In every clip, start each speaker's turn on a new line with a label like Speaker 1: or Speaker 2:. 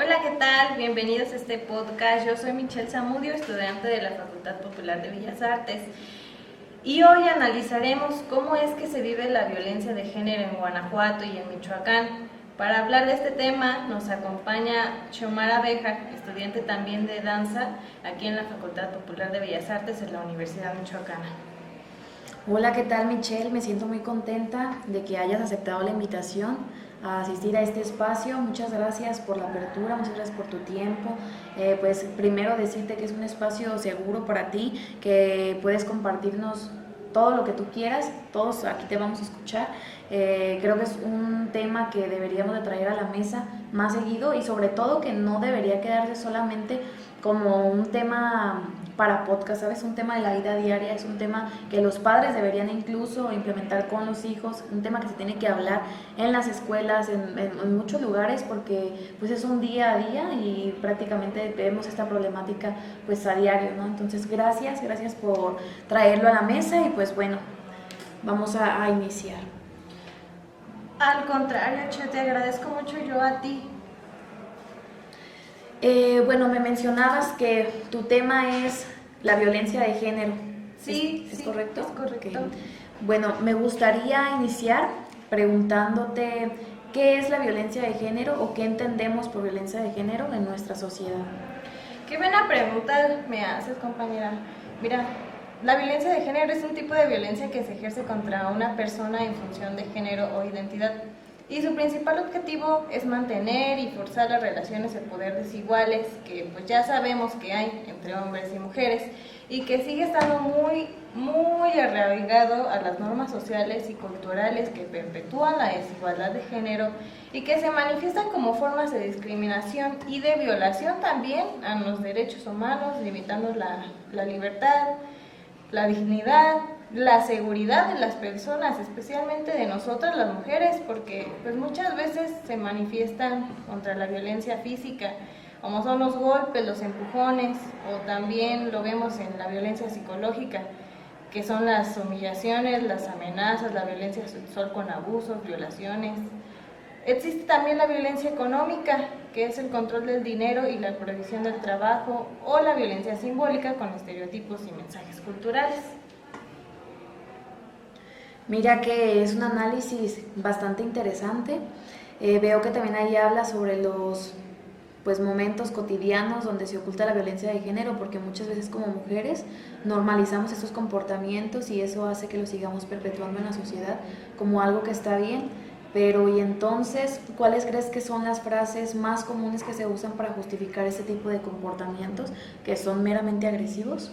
Speaker 1: Hola, ¿qué tal? Bienvenidos a este podcast. Yo soy Michelle Zamudio, estudiante de la Facultad Popular de Bellas Artes. Y hoy analizaremos cómo es que se vive la violencia de género en Guanajuato y en Michoacán. Para hablar de este tema nos acompaña Xiomara Béjar, estudiante también de danza aquí en la Facultad Popular de Bellas Artes en la Universidad Michoacana.
Speaker 2: Hola, ¿qué tal, Michelle? Me siento muy contenta de que hayas aceptado la invitación a asistir a este espacio. Muchas gracias por la apertura, muchas gracias por tu tiempo. Pues primero decirte que es un espacio seguro para ti, que puedes compartirnos todo lo que tú quieras, todos aquí te vamos a escuchar. Creo que es un tema que deberíamos de traer a la mesa más seguido y sobre todo que no debería quedarse solamente como un tema para podcast, ¿sabes? Un tema de la vida diaria, es un tema que los padres deberían incluso implementar con los hijos, un tema que se tiene que hablar en las escuelas, en muchos lugares, porque pues es un día a día y prácticamente vemos esta problemática pues a diario, ¿no? Entonces gracias por traerlo a la mesa y pues bueno, vamos a iniciar.
Speaker 1: Al contrario, Che, te agradezco mucho yo a ti.
Speaker 2: Bueno, me mencionabas que tu tema es la violencia de género.
Speaker 1: Sí,
Speaker 2: ¿Es
Speaker 1: sí,
Speaker 2: correcto?
Speaker 1: es correcto.
Speaker 2: Okay. Bueno, me gustaría iniciar preguntándote qué es la violencia de género o qué entendemos por violencia de género en nuestra sociedad.
Speaker 1: Qué buena pregunta me haces, compañera. Mira, la violencia de género es un tipo de violencia que se ejerce contra una persona en función de género o identidad. Y su principal objetivo es mantener y forzar las relaciones de poder desiguales que pues ya sabemos que hay entre hombres y mujeres y que sigue estando muy arraigado a las normas sociales y culturales que perpetúan la desigualdad de género y que se manifiestan como formas de discriminación y de violación también a los derechos humanos, limitando la libertad, la dignidad, la seguridad de las personas, especialmente de nosotras las mujeres, porque pues muchas veces se manifiestan contra la violencia física, como son los golpes, los empujones, o también lo vemos en la violencia psicológica, que son las humillaciones, las amenazas, la violencia sexual con abusos, violaciones. Existe también la violencia económica, que es el control del dinero y la prohibición del trabajo, o la violencia simbólica con estereotipos y mensajes culturales.
Speaker 2: Mira que es un análisis bastante interesante. Veo que también ahí habla sobre los pues momentos cotidianos donde se oculta la violencia de género, porque muchas veces como mujeres normalizamos estos comportamientos y eso hace que lo sigamos perpetuando en la sociedad como algo que está bien. Pero y entonces, ¿cuáles crees que son las frases más comunes que se usan para justificar este tipo de comportamientos que son meramente agresivos?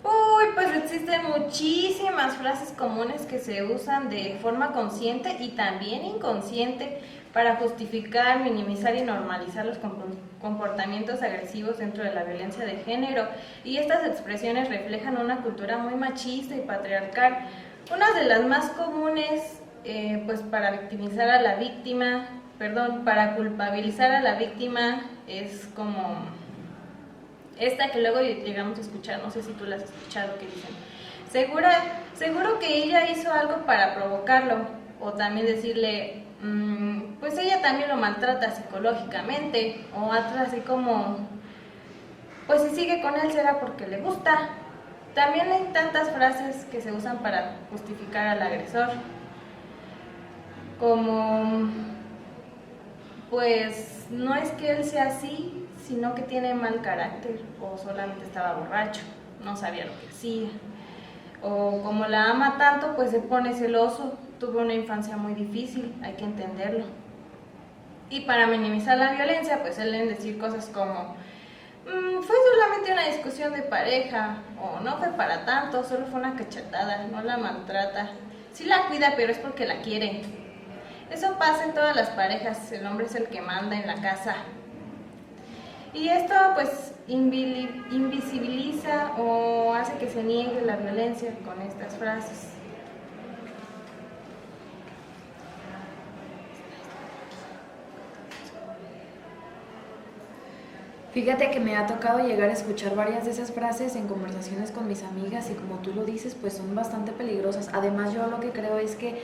Speaker 1: Uy, pues existen muchísimas frases comunes que se usan de forma consciente y también inconsciente para justificar, minimizar y normalizar los comportamientos agresivos dentro de la violencia de género. Y estas expresiones reflejan una cultura muy machista y patriarcal. Una de las más comunes, pues para victimizar a la víctima, para culpabilizar a la víctima es como esta que luego llegamos a escuchar, no sé si tú la has escuchado, que dicen, seguro que ella hizo algo para provocarlo, o también decirle, pues ella también lo maltrata psicológicamente, o otra así como, pues si sigue con él será porque le gusta. También hay tantas frases que se usan para justificar al agresor, como, pues no es que él sea así, sino que tiene mal carácter o solamente estaba borracho, no sabía lo que hacía. O como la ama tanto, pues se pone celoso, tuvo una infancia muy difícil, hay que entenderlo. Y para minimizar la violencia, pues suelen decir cosas como, fue solamente una discusión de pareja, o no fue para tanto, solo fue una cachetada, no la maltrata. Sí la cuida, pero es porque la quiere. Eso pasa en todas las parejas, el hombre es el que manda en la casa. Y esto pues invisibiliza o hace que se niegue la violencia con estas frases.
Speaker 2: Fíjate que me ha tocado llegar a escuchar varias de esas frases en conversaciones con mis amigas y como tú lo dices, pues son bastante peligrosas. Además, yo lo que creo es que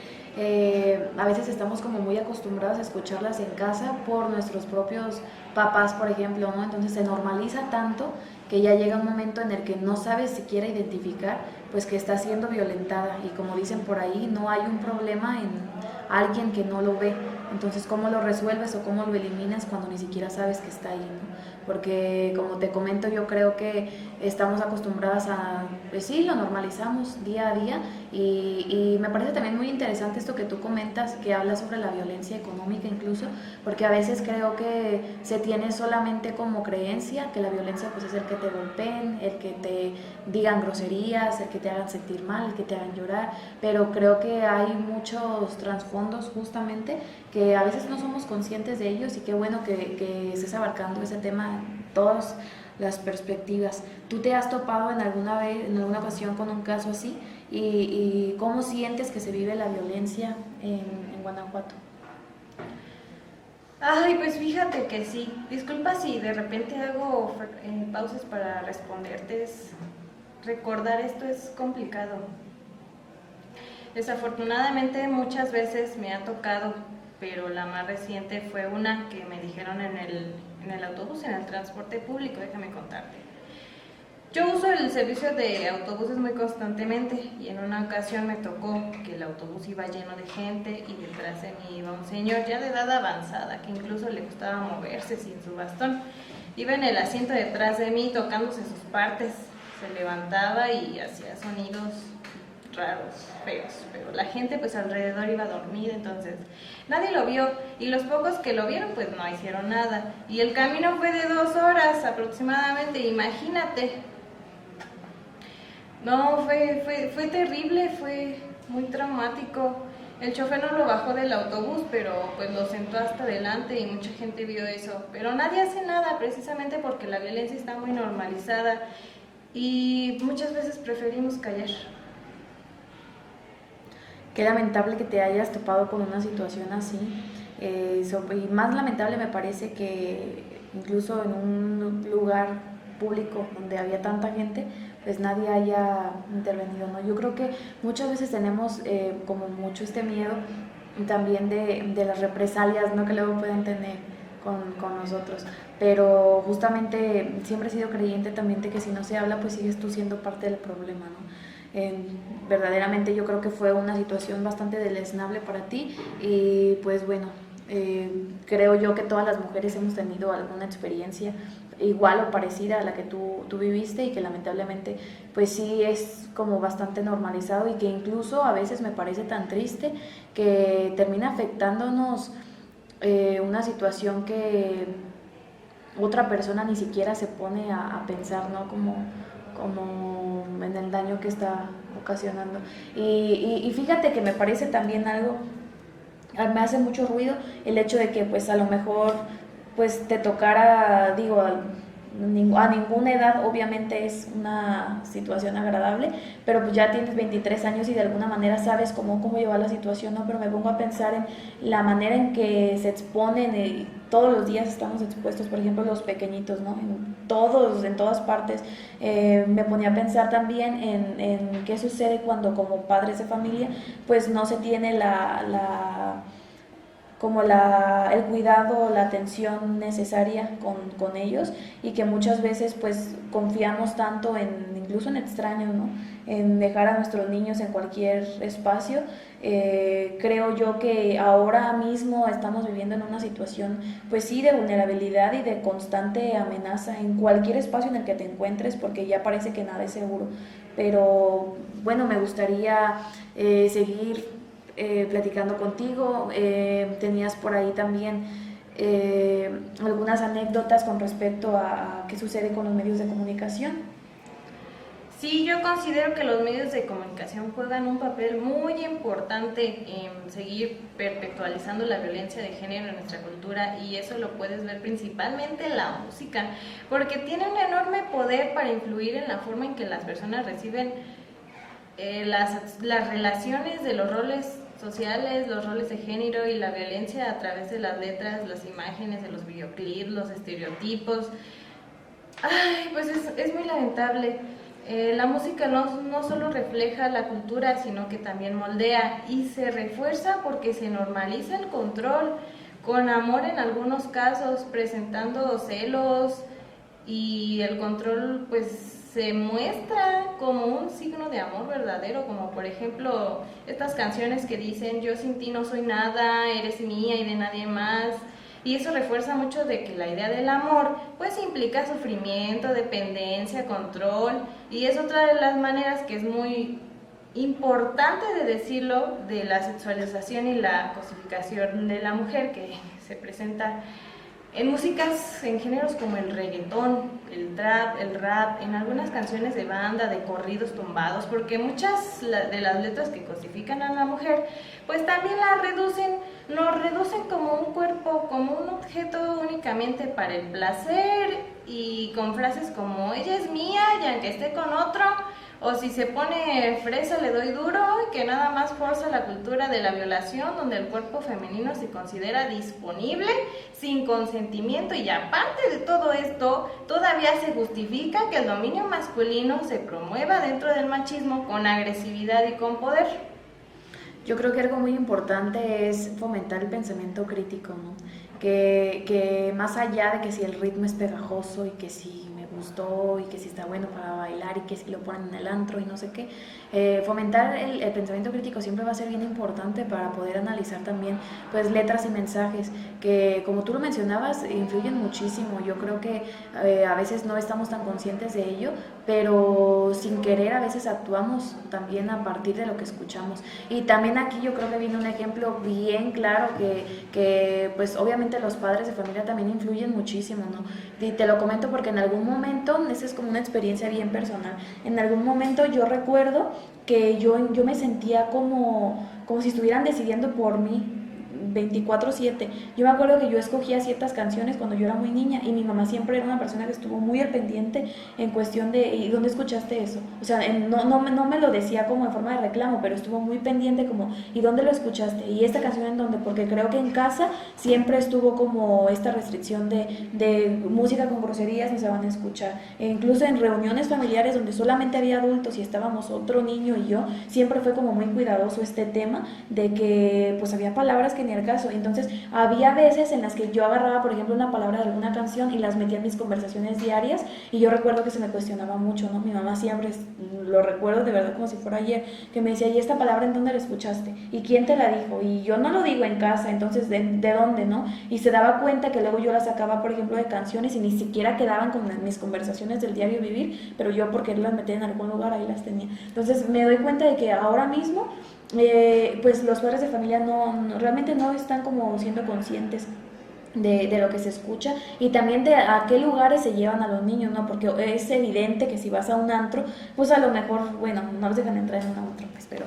Speaker 2: a veces estamos como muy acostumbrados a escucharlas en casa por nuestros propios papás, por ejemplo, ¿no? Entonces se normaliza tanto que ya llega un momento en el que no sabes siquiera identificar pues que está siendo violentada y como dicen por ahí, no hay un problema en alguien que no lo ve. Entonces, ¿cómo lo resuelves o cómo lo eliminas cuando ni siquiera sabes que está ahí, ¿no? Porque como te comento, yo creo que estamos acostumbradas a, pues sí, lo normalizamos día a día y me parece también muy interesante esto que tú comentas, que habla sobre la violencia económica incluso, porque a veces creo que se tiene solamente como creencia que la violencia pues es el que te golpeen, el que te digan groserías, el que te hagan sentir mal, el que te hagan llorar, pero creo que hay muchos trasfondos justamente que a veces no somos conscientes de ellos y qué bueno que estés abarcando ese tema en todas las perspectivas. ¿Tú te has topado en alguna vez, en alguna ocasión con un caso así? ¿Y cómo sientes que se vive la violencia en Guanajuato?
Speaker 1: Ay, pues fíjate que sí. Disculpa si de repente hago pausas para responderte. Recordar esto es complicado. Desafortunadamente muchas veces me ha tocado, pero la más reciente fue una que me dijeron en el autobús, en el transporte público, déjame contarte. Yo uso el servicio de autobuses muy constantemente y en una ocasión me tocó que el autobús iba lleno de gente y detrás de mí iba un señor ya de edad avanzada que incluso le costaba moverse sin su bastón. Iba en el asiento detrás de mí tocándose sus partes, se levantaba y hacía sonidos raros, feos, pero la gente pues alrededor iba dormida, entonces nadie lo vio y los pocos que lo vieron pues no hicieron nada y el camino fue de 2 horas aproximadamente, imagínate. No, fue terrible, fue muy traumático. El chofer no lo bajó del autobús, pero pues lo sentó hasta adelante y mucha gente vio eso. Pero nadie hace nada precisamente porque la violencia está muy normalizada y muchas veces preferimos callar.
Speaker 2: Qué lamentable que te hayas topado con una situación así. Y más lamentable me parece que incluso en un lugar público donde había tanta gente, pues nadie haya intervenido, ¿no? Yo creo que muchas veces tenemos como mucho este miedo también de las represalias, ¿no? Que luego pueden tener con nosotros, pero justamente siempre he sido creyente también de que si no se habla, pues sigues tú siendo parte del problema, ¿no? Verdaderamente yo creo que fue una situación bastante deleznable para ti y pues bueno, creo yo que todas las mujeres hemos tenido alguna experiencia igual o parecida a la que tú viviste y que lamentablemente pues sí es como bastante normalizado y que incluso a veces me parece tan triste que termina afectándonos una situación que otra persona ni siquiera se pone a pensar, ¿no? Como en el daño que está ocasionando. Y fíjate que me parece también algo, me hace mucho ruido el hecho de que pues a lo mejor pues te tocara, digo, a ninguna edad obviamente es una situación agradable, pero pues ya tienes 23 años y de alguna manera sabes cómo llevar la situación, ¿no? Pero me pongo a pensar en la manera en que se exponen, todos los días estamos expuestos, por ejemplo, los pequeñitos, ¿no? En todas partes. Me ponía a pensar también en qué sucede cuando como padres de familia, pues no se tiene el cuidado, la atención necesaria con ellos y que muchas veces pues confiamos tanto incluso en extraños, ¿no? En dejar a nuestros niños en cualquier espacio. Creo yo que ahora mismo estamos viviendo en una situación pues sí de vulnerabilidad y de constante amenaza en cualquier espacio en el que te encuentres porque ya parece que nada es seguro, pero bueno, me gustaría seguir platicando contigo. Tenías por ahí también algunas anécdotas con respecto a qué sucede con los medios de comunicación.
Speaker 1: Sí, yo considero que los medios de comunicación juegan un papel muy importante en seguir perpetualizando la violencia de género en nuestra cultura y eso lo puedes ver principalmente en la música, porque tiene un enorme poder para influir en la forma en que las personas reciben las relaciones de los roles sociales, los roles de género y la violencia a través de las letras, las imágenes de los videoclips, los estereotipos. Ay, pues es muy lamentable. La música no solo refleja la cultura, sino que también moldea y se refuerza porque se normaliza el control, con amor en algunos casos, presentando celos y el control pues se muestra como un signo de amor verdadero, como por ejemplo estas canciones que dicen yo sin ti no soy nada, eres mía y de nadie más. Y eso refuerza mucho de que la idea del amor pues implica sufrimiento, dependencia, control, y es otra de las maneras que es muy importante de decirlo de la sexualización y la cosificación de la mujer que se presenta en músicas, en géneros como el reggaetón, el trap, el rap, en algunas canciones de banda, de corridos tumbados, porque muchas de las letras que cosifican a la mujer, pues también la reducen, nos reducen como un cuerpo, como un objeto únicamente para el placer, y con frases como ella es mía y aunque esté con otro, o si se pone fresa le doy duro, que nada más forza la cultura de la violación, donde el cuerpo femenino se considera disponible sin consentimiento, y aparte de todo esto, todavía se justifica que el dominio masculino se promueva dentro del machismo con agresividad y con poder.
Speaker 2: Yo creo que algo muy importante es fomentar el pensamiento crítico, ¿no? Que más allá de que si el ritmo es pegajoso y que si me gustó y que si está bueno para bailar y que si lo ponen en el antro y no sé qué, fomentar el pensamiento crítico siempre va a ser bien importante para poder analizar también pues letras y mensajes que, como tú lo mencionabas, influyen muchísimo. Yo creo que a veces no estamos tan conscientes de ello, pero sin querer a veces actuamos también a partir de lo que escuchamos. Y también aquí yo creo que viene un ejemplo bien claro que pues obviamente los padres de familia también influyen muchísimo, ¿no? Y te lo comento porque en algún momento, esa es como una experiencia bien personal, en algún momento yo recuerdo que yo me sentía como si estuvieran decidiendo por mí 24/7. Yo me acuerdo que yo escogía ciertas canciones cuando yo era muy niña y mi mamá siempre era una persona que estuvo muy al pendiente en cuestión de ¿y dónde escuchaste eso? O sea, no me lo decía como en forma de reclamo, pero estuvo muy pendiente como ¿y dónde lo escuchaste? Y esta canción en dónde, porque creo que en casa siempre estuvo como esta restricción de música con groserías no se van a escuchar. E incluso en reuniones familiares donde solamente había adultos y estábamos otro niño y yo, siempre fue como muy cuidadoso este tema de que pues había palabras que ni el caso. Entonces había veces en las que yo agarraba por ejemplo una palabra de alguna canción y las metía en mis conversaciones diarias, y yo recuerdo que se me cuestionaba mucho, ¿no? Mi mamá siempre, lo recuerdo de verdad como si fuera ayer, que me decía, ¿y esta palabra en dónde la escuchaste? ¿Y quién te la dijo? Y yo no lo digo en casa, entonces ¿de dónde, no? Y se daba cuenta que luego yo la sacaba por ejemplo de canciones y ni siquiera quedaban con mis conversaciones del diario vivir, pero yo por quererlas meter en algún lugar ahí las tenía. Entonces me doy cuenta de que ahora mismo pues los padres de familia realmente no están como siendo conscientes de lo que se escucha y también de a qué lugares se llevan a los niños, ¿no? Porque es evidente que si vas a un antro, pues a lo mejor, bueno, no los dejan entrar en un antro, pues, pero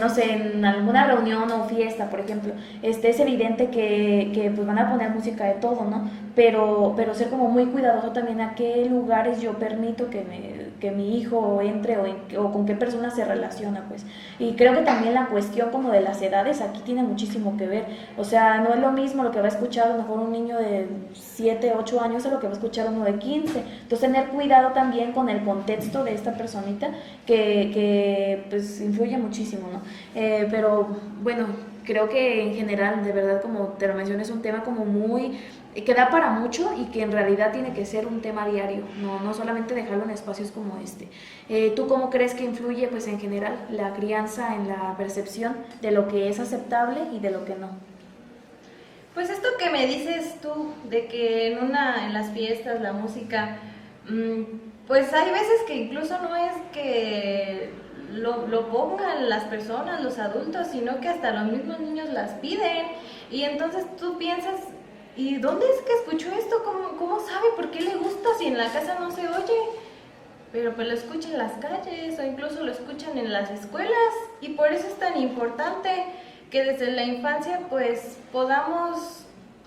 Speaker 2: no sé, en alguna reunión o fiesta, por ejemplo, es evidente que pues van a poner música de todo, ¿no? Pero ser como muy cuidadoso también a qué lugares yo permito que mi hijo entre o con qué persona se relaciona, pues. Y creo que también la cuestión como de las edades aquí tiene muchísimo que ver, o sea, no es lo mismo lo que va a escuchar a lo mejor un niño de 7, 8 años a lo que va a escuchar uno de 15. Entonces tener cuidado también con el contexto de esta personita que pues influye muchísimo, ¿no? Pero bueno, creo que en general, de verdad, como te lo mencioné, es un tema como muy que da para mucho y que en realidad tiene que ser un tema diario, no solamente dejarlo en espacios como este. ¿Tú cómo crees que influye pues en general la crianza en la percepción de lo que es aceptable y de lo que no?
Speaker 1: Pues esto que me dices tú, de que en las fiestas, la música, pues hay veces que incluso no es que lo pongan las personas, los adultos, sino que hasta los mismos niños las piden. Y entonces tú piensas, ¿y dónde es que escuchó esto? ¿Cómo sabe? ¿Por qué le gusta si en la casa no se oye? Pero pues lo escuchan en las calles o incluso lo escuchan en las escuelas, y por eso es tan importante que desde la infancia pues podamos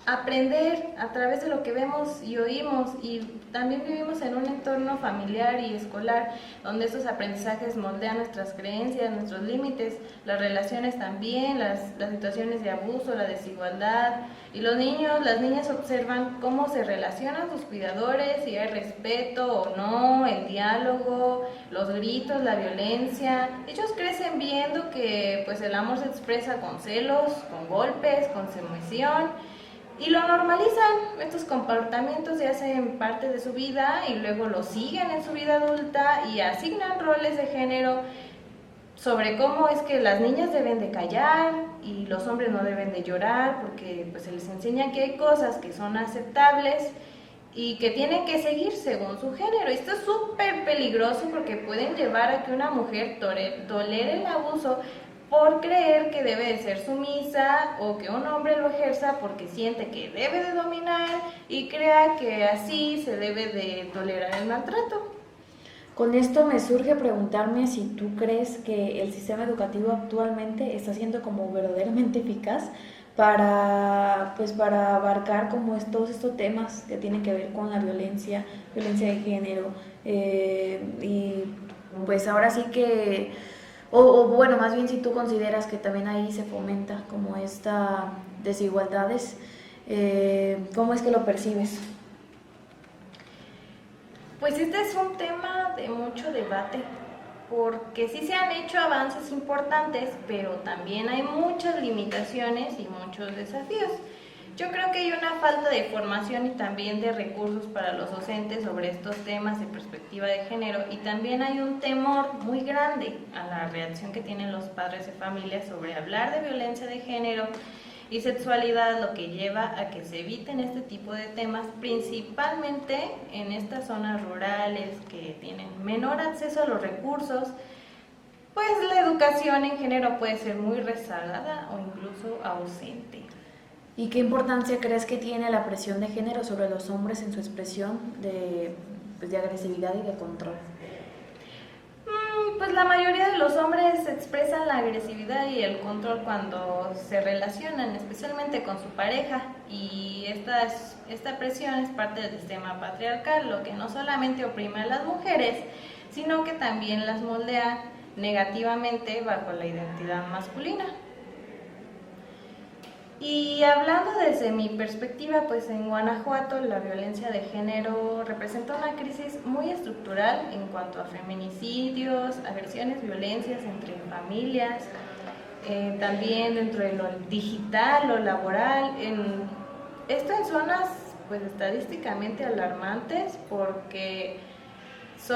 Speaker 1: aprender a través de lo que vemos y oímos, y también vivimos en un entorno familiar y escolar donde estos aprendizajes moldean nuestras creencias, nuestros límites, las relaciones también, las situaciones de abuso, la desigualdad, y los niños, las niñas observan cómo se relacionan sus cuidadores, si hay respeto o no, el diálogo, los gritos, la violencia. Ellos crecen viendo que pues el amor se expresa con celos, con golpes, con sumisión, y lo normalizan. Estos comportamientos ya hacen parte de su vida y luego lo siguen en su vida adulta y asignan roles de género sobre cómo es que las niñas deben de callar y los hombres no deben de llorar, porque pues se les enseña que hay cosas que son aceptables y que tienen que seguir según su género. Esto es súper peligroso porque pueden llevar a que una mujer tolere el abuso por creer que debe de ser sumisa, o que un hombre lo ejerza porque siente que debe de dominar y crea que así se debe de tolerar el maltrato.
Speaker 2: Con esto me surge preguntarme si tú crees que el sistema educativo actualmente está siendo como verdaderamente eficaz para abarcar como todos estos temas que tienen que ver con la violencia de género, y pues ahora sí que, o bueno, más bien si tú consideras que también ahí se fomenta como esta desigualdades, ¿cómo es que lo percibes?
Speaker 1: Pues este es un tema de mucho debate, porque sí se han hecho avances importantes, pero también hay muchas limitaciones y muchos desafíos. Yo creo que hay una falta de formación y también de recursos para los docentes sobre estos temas de perspectiva de género, y también hay un temor muy grande a la reacción que tienen los padres de familia sobre hablar de violencia de género y sexualidad, lo que lleva a que se eviten este tipo de temas, principalmente en estas zonas rurales que tienen menor acceso a los recursos. Pues la educación en género puede ser muy rezagada o incluso ausente.
Speaker 2: ¿Y qué importancia crees que tiene la presión de género sobre los hombres en su expresión de agresividad y de control?
Speaker 1: Pues la mayoría de los hombres expresan la agresividad y el control cuando se relacionan, especialmente con su pareja, y esta presión es parte del sistema patriarcal, lo que no solamente oprime a las mujeres, sino que también las moldea negativamente bajo la identidad masculina. Y hablando desde mi perspectiva, pues en Guanajuato la violencia de género representa una crisis muy estructural en cuanto a feminicidios, agresiones, violencias entre familias, también dentro de lo digital, lo laboral, esto en zonas pues estadísticamente alarmantes, porque si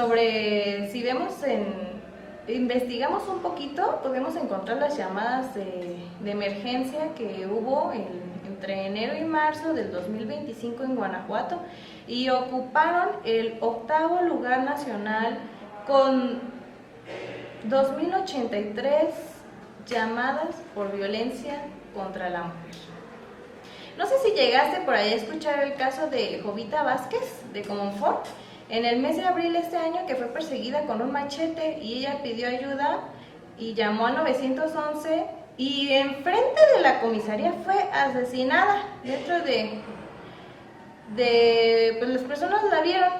Speaker 1: investigamos un poquito, podemos encontrar las llamadas de emergencia que hubo entre enero y marzo del 2025 en Guanajuato, y ocuparon el 8º lugar nacional con 2.083 llamadas por violencia contra la mujer. No sé si llegaste por ahí a escuchar el caso de Jovita Vázquez de Comonfort, en el mes de abril de este año, que fue perseguida con un machete y ella pidió ayuda y llamó al 911, y enfrente de la comisaría fue asesinada. Dentro pues las personas la vieron,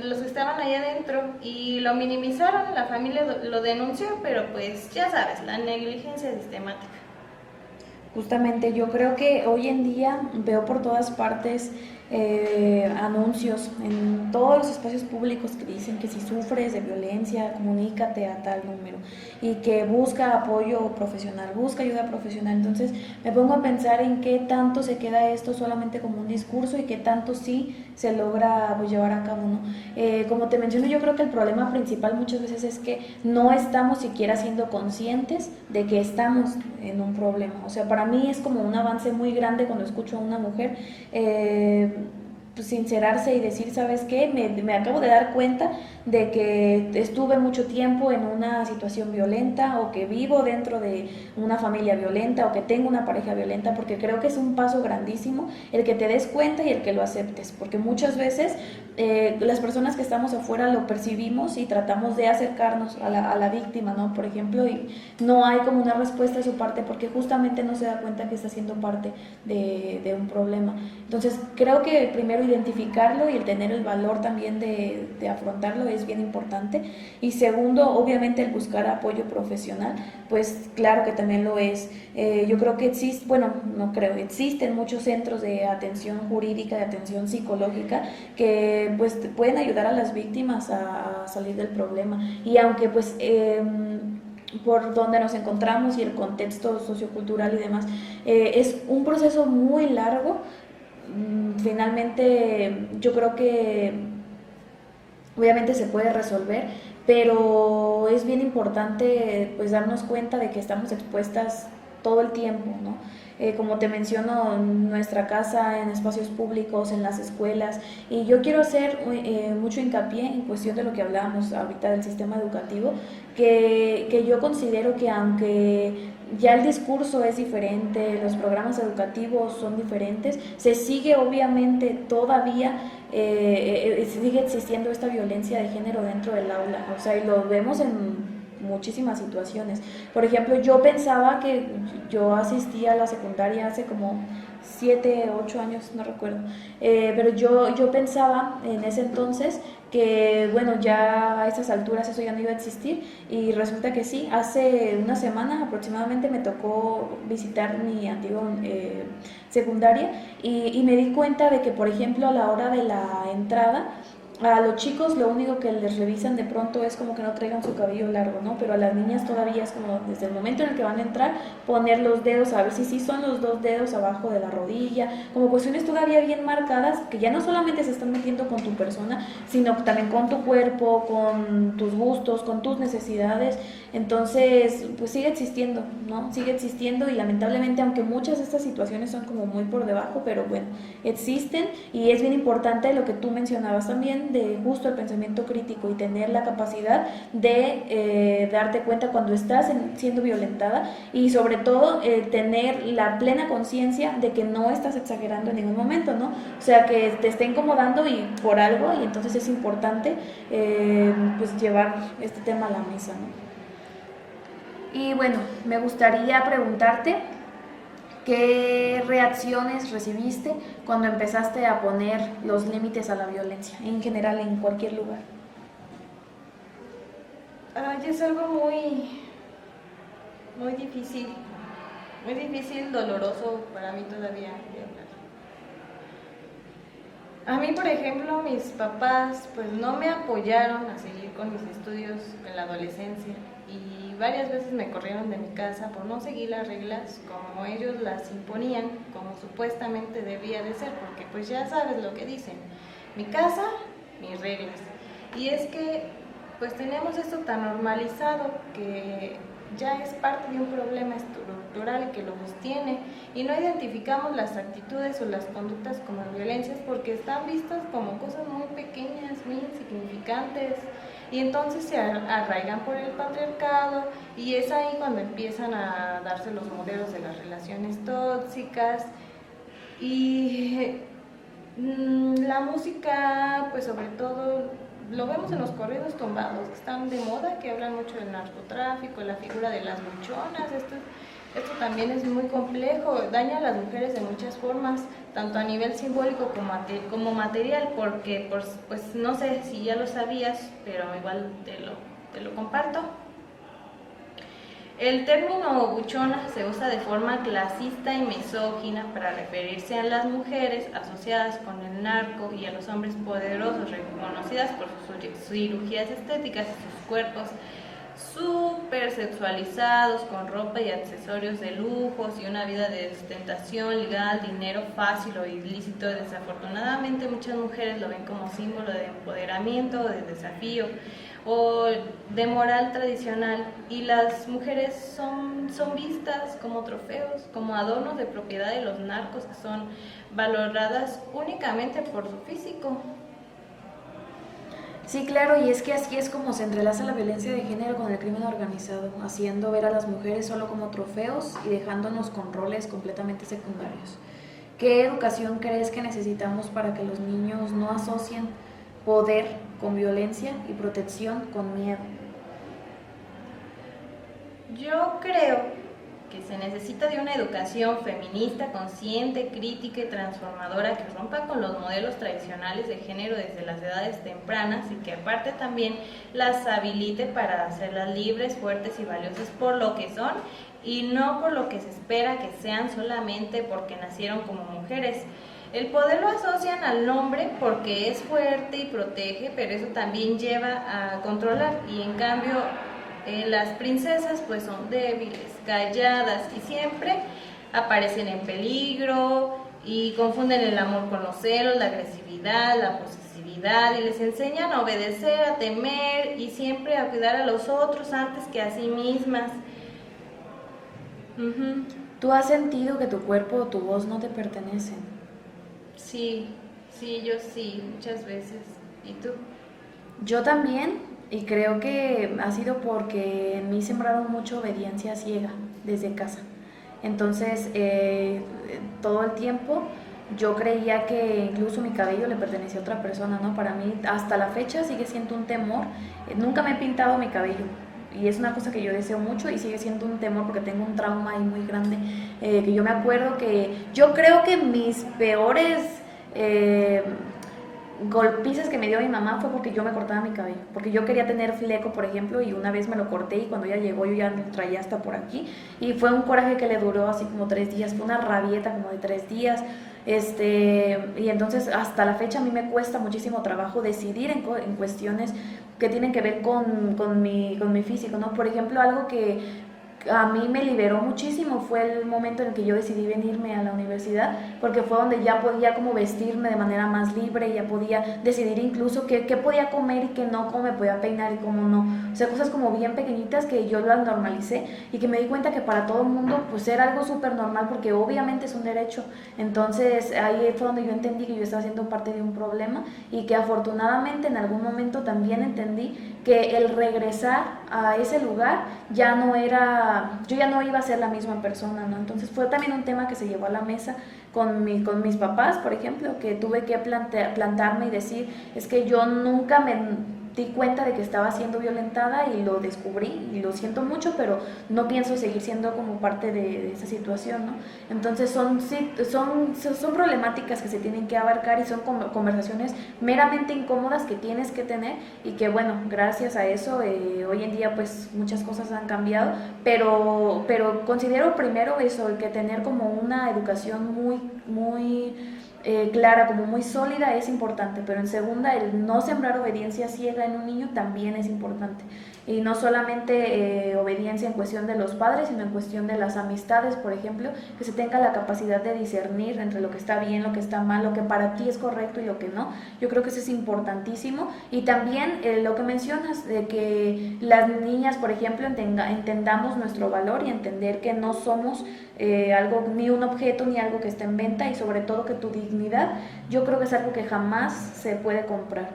Speaker 1: los que estaban allá adentro, y lo minimizaron, la familia lo denunció, pero pues ya sabes, la negligencia sistemática.
Speaker 2: Justamente yo creo que hoy en día veo por todas partes anuncios en todos los espacios públicos que dicen que si sufres de violencia, comunícate a tal número, y que busca apoyo profesional, busca ayuda profesional. Entonces me pongo a pensar en qué tanto se queda esto solamente como un discurso y qué tanto sí se logra pues llevar a cabo, ¿no? Como te menciono, yo creo que el problema principal muchas veces es que no estamos siquiera siendo conscientes de que estamos en un problema. O sea, para mí es como un avance muy grande cuando escucho a una mujer sincerarse y decir, ¿sabes qué? Me acabo de dar cuenta de que estuve mucho tiempo en una situación violenta, o que vivo dentro de una familia violenta, o que tengo una pareja violenta, porque creo que es un paso grandísimo el que te des cuenta y el que lo aceptes, porque muchas veces las personas que estamos afuera lo percibimos y tratamos de acercarnos a la víctima, ¿no? Por ejemplo, y no hay como una respuesta de su parte, porque justamente no se da cuenta que está siendo parte de un problema. Entonces creo que primero identificarlo y el tener el valor también de afrontarlo es bien importante, y segundo, obviamente, el buscar apoyo profesional, pues claro que también lo es. Yo creo que existe, bueno, no creo, existen muchos centros de atención jurídica, de atención psicológica, que pues pueden ayudar a las víctimas a salir del problema, y aunque pues por donde nos encontramos y el contexto sociocultural y demás, es un proceso muy largo. Finalmente yo creo que obviamente se puede resolver, pero es bien importante pues darnos cuenta de que estamos expuestas todo el tiempo, ¿no? Como te menciono, en nuestra casa, en espacios públicos, en las escuelas, y yo quiero hacer mucho hincapié en cuestión de lo que hablábamos ahorita del sistema educativo, que yo considero que aunque ya el discurso es diferente, los programas educativos son diferentes, se sigue obviamente todavía, sigue existiendo esta violencia de género dentro del aula, o sea, y lo vemos en muchísimas situaciones. Por ejemplo, yo pensaba que yo asistí a la secundaria hace como 7, 8 años, no recuerdo, pero yo pensaba en ese entonces que bueno, ya a estas alturas eso ya no iba a existir, y resulta que sí. Hace una semana aproximadamente me tocó visitar mi antigua secundaria, y me di cuenta de que, por ejemplo, a la hora de la entrada, a los chicos lo único que les revisan de pronto es como que no traigan su cabello largo, ¿no? Pero a las niñas todavía es como desde el momento en el que van a entrar, poner los dedos, a ver si sí son los 2 dedos abajo de la rodilla, como cuestiones todavía bien marcadas, que ya no solamente se están metiendo con tu persona, sino también con tu cuerpo, con tus gustos, con tus necesidades. Entonces, pues sigue existiendo, ¿no? Sigue existiendo, y lamentablemente, aunque muchas de estas situaciones son como muy por debajo, pero bueno, existen, y es bien importante lo que tú mencionabas también, de justo el pensamiento crítico y tener la capacidad de darte cuenta cuando estás siendo violentada, y sobre todo tener la plena conciencia de que no estás exagerando en ningún momento, ¿no? O sea, que te esté incomodando y por algo, y entonces es importante pues llevar este tema a la mesa, ¿no? Y bueno, me gustaría preguntarte qué reacciones recibiste cuando empezaste a poner los límites a la violencia, en general, en cualquier lugar.
Speaker 1: Ay, es algo muy difícil, doloroso para mí todavía de hablar. A mí, por ejemplo, mis papás pues no me apoyaron a seguir con mis estudios en la adolescencia, y varias veces me corrieron de mi casa por no seguir las reglas como ellos las imponían, como supuestamente debía de ser, porque pues ya sabes lo que dicen, mi casa, mis reglas. Y es que pues tenemos esto tan normalizado que ya es parte de un problema estructural que lo sostiene, y no identificamos las actitudes o las conductas como violencias porque están vistas como cosas muy pequeñas, muy insignificantes, y entonces se arraigan por el patriarcado, y es ahí cuando empiezan a darse los modelos de las relaciones tóxicas. Y la música, pues sobre todo lo vemos en los corridos tumbados que están de moda, que hablan mucho del narcotráfico, la figura de las luchonas. Esto también es muy complejo, daña a las mujeres de muchas formas, tanto a nivel simbólico como material, porque pues no sé si ya lo sabías, pero igual te lo comparto. El término buchona se usa de forma clasista y misógina para referirse a las mujeres asociadas con el narco y a los hombres poderosos reconocidas por sus cirugías estéticas y sus cuerpos súper sexualizados, con ropa y accesorios de lujos y una vida de ostentación legal, dinero fácil o ilícito. Desafortunadamente muchas mujeres lo ven como símbolo de empoderamiento o de desafío, o de moral tradicional, y las mujeres son vistas como trofeos, como adornos de propiedad de los narcos, que son valoradas únicamente por su físico.
Speaker 2: Sí, claro, y es que así es como se entrelaza la violencia de género con el crimen organizado, haciendo ver a las mujeres solo como trofeos y dejándonos con roles completamente secundarios. ¿Qué educación crees que necesitamos para que los niños no asocien poder con violencia y protección con miedo?
Speaker 1: Yo creo que se necesita de una educación feminista, consciente, crítica y transformadora, que rompa con los modelos tradicionales de género desde las edades tempranas, y que aparte también las habilite para hacerlas libres, fuertes y valiosas por lo que son, y no por lo que se espera que sean solamente porque nacieron como mujeres. El poder lo asocian al hombre porque es fuerte y protege, pero eso también lleva a controlar, y en cambio las princesas pues son débiles, calladas, y siempre aparecen en peligro y confunden el amor con los celos, la agresividad, la posesividad, y les enseñan a obedecer, a temer y siempre a cuidar a los otros antes que a sí mismas.
Speaker 2: ¿Tú has sentido que tu cuerpo o tu voz no te pertenecen?
Speaker 1: Sí, yo sí, muchas veces. ¿Y tú?
Speaker 2: Yo también, y creo que ha sido porque en mí sembraron mucha obediencia ciega desde casa. Entonces, todo el tiempo yo creía que incluso mi cabello le pertenecía a otra persona, ¿no? Para mí, hasta la fecha, sigue siendo un temor. Nunca me he pintado mi cabello. Y es una cosa que yo deseo mucho y sigue siendo un temor porque tengo un trauma ahí muy grande. Que yo me acuerdo que yo creo que mis peores golpizas que me dio mi mamá fue porque yo me cortaba mi cabello, porque yo quería tener fleco, por ejemplo, y una vez me lo corté y cuando ella llegó yo ya lo traía hasta por aquí, y fue un coraje que le duró así como 3 días, fue una rabieta como de 3 días, y entonces hasta la fecha a mí me cuesta muchísimo trabajo decidir en cuestiones que tienen que ver con mi físico, ¿no? Por ejemplo, algo que a mí me liberó muchísimo fue el momento en el que yo decidí venirme a la universidad, porque fue donde ya podía como vestirme de manera más libre, ya podía decidir incluso qué podía comer y qué no, cómo me podía peinar y cómo no, o sea, cosas como bien pequeñitas que yo las normalicé y que me di cuenta que para todo el mundo pues era algo súper normal, porque obviamente es un derecho. Entonces ahí fue donde yo entendí que yo estaba siendo parte de un problema, y que afortunadamente en algún momento también entendí que el regresar a ese lugar ya no era, yo ya no iba a ser la misma persona, ¿no? Entonces fue también un tema que se llevó a la mesa con mis papás, por ejemplo, que tuve que plantarme y decir, es que yo nunca me di cuenta de que estaba siendo violentada y lo descubrí y lo siento mucho, pero no pienso seguir siendo como parte de esa situación, ¿no? Entonces son problemáticas que se tienen que abarcar y son conversaciones meramente incómodas que tienes que tener, y que bueno, gracias a eso hoy en día pues muchas cosas han cambiado, pero considero primero eso, el que tener como una educación muy clara, como muy sólida, es importante, pero en segunda, el no sembrar obediencia ciega en un niño también es importante, y no solamente obediencia en cuestión de los padres, sino en cuestión de las amistades, por ejemplo, que se tenga la capacidad de discernir entre lo que está bien, lo que está mal, lo que para ti es correcto y lo que no. Yo creo que eso es importantísimo, y también lo que mencionas de que las niñas, por ejemplo, entendamos nuestro valor y entender que no somos algo, ni un objeto, ni algo que está en venta, y sobre todo que tu dignidad, yo creo que es algo que jamás se puede comprar,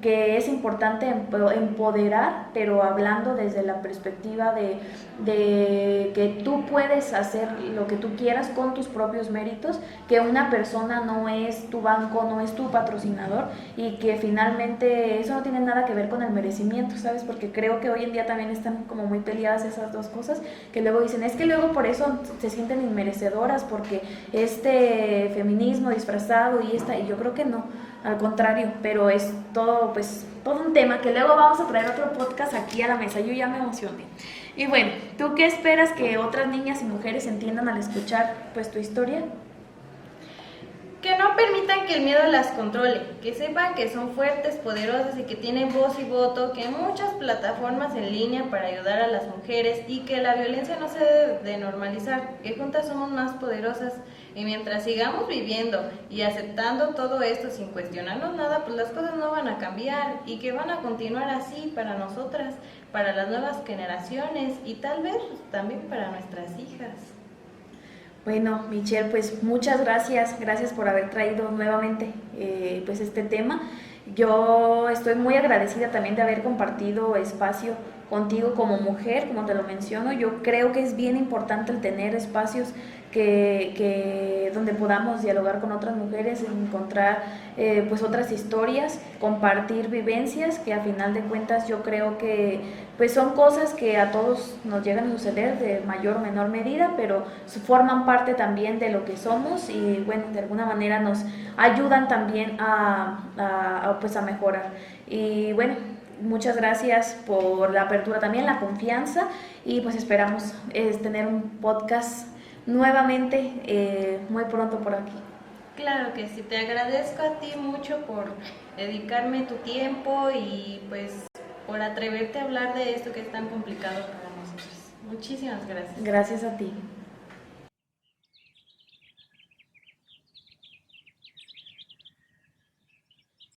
Speaker 2: que es importante empoderar, pero hablando desde la perspectiva de que tú puedes hacer lo que tú quieras con tus propios méritos, que una persona no es tu banco, no es tu patrocinador, y que finalmente eso no tiene nada que ver con el merecimiento, ¿sabes? Porque creo que hoy en día también están como muy peleadas esas dos cosas, que luego dicen, es que luego por eso se sienten inmerecedoras, porque este feminismo disfrazado y yo creo que no, al contrario, pero es todo, pues, todo un tema que luego vamos a traer otro podcast aquí a la mesa. Yo ya me emocioné. Y bueno, ¿tú qué esperas que otras niñas y mujeres entiendan al escuchar pues tu historia?
Speaker 1: Que no permitan que el miedo las controle, que sepan que son fuertes, poderosas y que tienen voz y voto, que hay muchas plataformas en línea para ayudar a las mujeres y que la violencia no se debe de normalizar, que juntas somos más poderosas y mientras sigamos viviendo y aceptando todo esto sin cuestionarnos nada, pues las cosas no van a cambiar y que van a continuar así para nosotras, para las nuevas generaciones y tal vez también para nuestras hijas.
Speaker 2: Bueno, Michelle, pues muchas gracias por haber traído nuevamente pues este tema. Yo estoy muy agradecida también de haber compartido espacio contigo como mujer, como te lo menciono. Yo creo que es bien importante el tener espacios donde podamos dialogar con otras mujeres, encontrar pues otras historias, compartir vivencias, que a final de cuentas yo creo que pues son cosas que a todos nos llegan a suceder de mayor o menor medida, pero forman parte también de lo que somos y bueno, de alguna manera nos ayudan también pues a mejorar. Y bueno, muchas gracias por la apertura también, la confianza y pues esperamos tener un podcast nuevamente muy pronto por aquí.
Speaker 1: Claro que sí, te agradezco a ti mucho por dedicarme tu tiempo y pues por atreverte a hablar de esto que es tan complicado para nosotros. Muchísimas gracias.
Speaker 2: Gracias a ti.